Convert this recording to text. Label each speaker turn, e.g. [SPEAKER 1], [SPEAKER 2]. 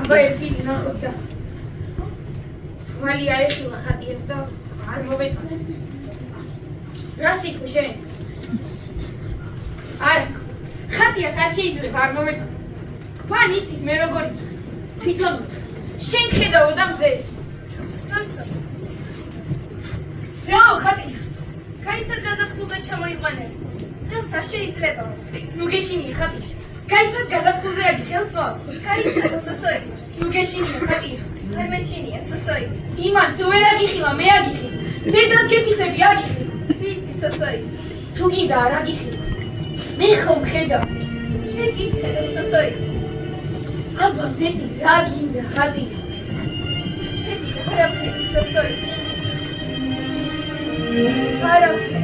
[SPEAKER 1] აბა ერთი ნახოთ და თვალი აეხილა ხატიას და არ მოვეწონე. რა სიტყვი შენ? არა, ხატიას არ შეიძლება არ მოვეწონე. მან იცის მე როგორ იცი. თვითონ შენ ხედავ და მზეს. რაო ხატია?
[SPEAKER 2] კაისად გაზაფხულზე ჩამოიყვანე. ხელს არ შეიძლება.
[SPEAKER 1] ნუ გეშინია ხატია. კაისად გაზაფხულზე აგიხელს ვა?
[SPEAKER 2] კაისად სოსოი.
[SPEAKER 1] ნუ გეშინია ხატია.
[SPEAKER 2] არ მეშინია სოსოი.
[SPEAKER 1] იმან თუ ვერ აგიხილა მე აგიხილ. დედას გეფიცები აგიხილ.
[SPEAKER 2] ვიცი სოსოი.
[SPEAKER 1] თუ გინდა არ აგიხილ. მე ხომ ხედავ.
[SPEAKER 2] შენ კი ხედავ სოსოი.
[SPEAKER 1] აბა მეტი რა გინდა ხატია?
[SPEAKER 2] მეტი არაფერი სოსოი. არაფერი.